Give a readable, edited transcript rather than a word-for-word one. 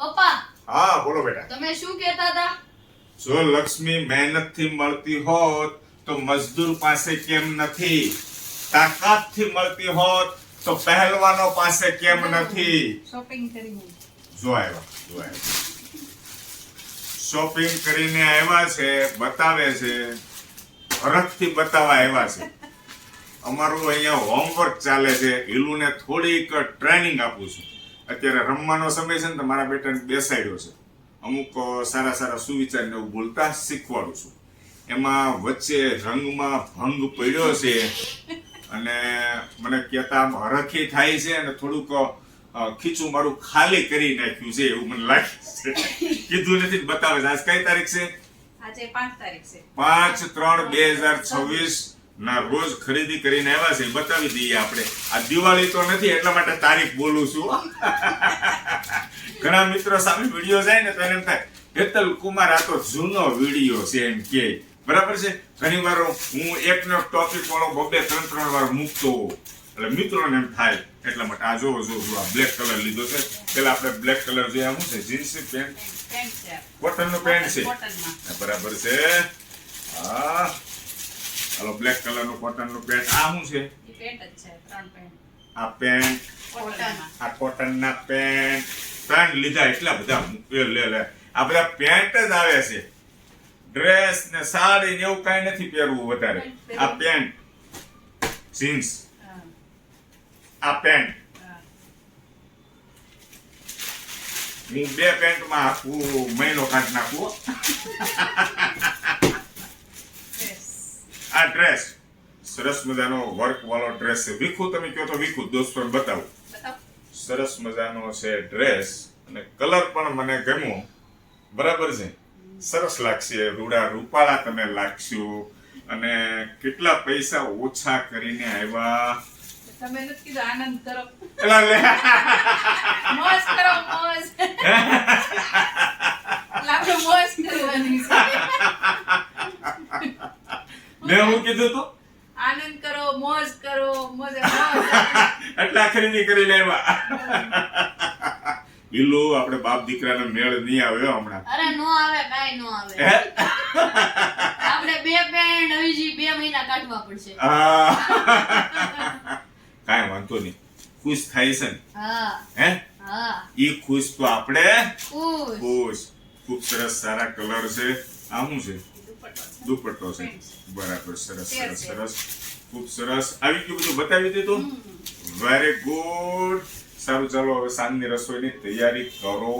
પપ્પા હા બોલો બેટા. તમે શું કહેતા હતા? જો લક્ષ્મી મહેનતથી મળતી હોત તો મજદૂર પાસે કેમ નથી, તાકાતથી મળતી હોત તો પહેલવાનો પાસે કેમ નથી. શોપિંગ કરી જો આવ્યા શોપિંગ કરીને આવ્યા છે, બતાવે છે, હરખથી બતાવવા આવ્યા છે. અમારું અહીંયા હોમવર્ક ચાલે છે. ઈલુને થોડીક ટ્રેનિંગ આપું છું. અત્યારે રમવાનો સમય છે ને તો મારા બેટાને બેસાડ્યો છે. અમુક સારા સારા સુવિચાર ને એવું બોલતા શીખવાડું છું. એમાં વચ્ચે રંગમાં ભંગ પડ્યો છે અને મને કહેતા હરખી થાય છે અને થોડુંક ખીચું મારું ખાલી કરી નાખ્યું છે એવું મને લાગે છે. કીધું નથી બતાવે છે. આજ કઈ તારીખ છે? આજે 5 તારીખ છે. 5/3/2026 ના રોજ ખરીદી કરીને આવ્યા છે. બતાવી દઈએ આપણે. આ દિવાળી તો નથી એટલા માટે તારીખ બોલું છું. ઘણા મિત્રો સામે વિડીયો જાય ને તો એને એમ થાય હેતલ કુમાર આ તો જૂનો વિડીયો છે એમ કે. બરાબર છે. ઘણી વાર હું એકનો ટોપિક વાળો 2-3 વાર મૂકતો એટલે મિત્રોને એમ થાય એટલા માટે આ જોવો આ બ્લેક કલર લીધો છે. પેલા આપણે બ્લેક કલર જોઈએ શું છે? જીન્સ પેન્ટ છે. કોટન નું પેન્ટ છે. કોટનમાં. બરાબર છે. હા હાલો બ્લેક કલર નું કોટન નું પેન્ટ. આ શું છે? એ પેન્ટ જ છે. 3 પેન્ટ. આ પેન્ટ કોટનમાં. આ કોટન ના પેન્ટ 3 લીધા. એટલા બધા લે આ બધા પેન્ટ જ આવે છે. ડ્રેસ ને સાડી ને એવું કઈ નથી પહેરવું વધારે. આ પેન્ટ જીન્સ, આ પેન્ટ હું 2 પેન્ટમાં આખું મહિનો કાઢી નાખું. આ ડ્રેસ સરસ મજાનો વર્ક વાળો ડ્રેસ છે. વિખુ તમે કહો તો વિખુ દોસ્તોને બતાવું. સરસ મજાનો છે ડ્રેસ અને કલર પણ મને ગમ્યો. બરાબર છે. સરસ લાગશે. રૂડા રૂપાળા તમે લાગશો અને કેટલા પૈસા ઓછા કરીને આવ્યા. તમે નથી કીધું આનંદ કરો. એલા લે મોજ કરો મોજ. લાગે મોજ કરવાની છે. મેં હું કીધું તું આનંદ કરો મોજ કરો મોજે મોજ. એટલા ખરીદી કરી લેવા. ઈલો આપણે બાપ દીકરાનો મેળ નહીં આવ્યો હમણાં. અરે નો આવે કાઈ નો આવે. હે? આપણે 2 પેન્ટ હજી 2 મહિના કાઢવા પડશે. કાંઈ વાંધો નહીં. ખુશ થાય છે ને? હા હે? હા ઈ ખુશ તો આપણે ખુશ. ખુશ. ખૂબ સરસ સારા કલર છે. આ શું છે? દુપટ્ટો છે. બરાબર. સરસ સરસ સરસ. ખૂબ સરસ. આવી ગયું બધું બતાવી દીધું. Very good. સારું ચાલો હવે સાંજની રસોઈની તૈયારી કરો.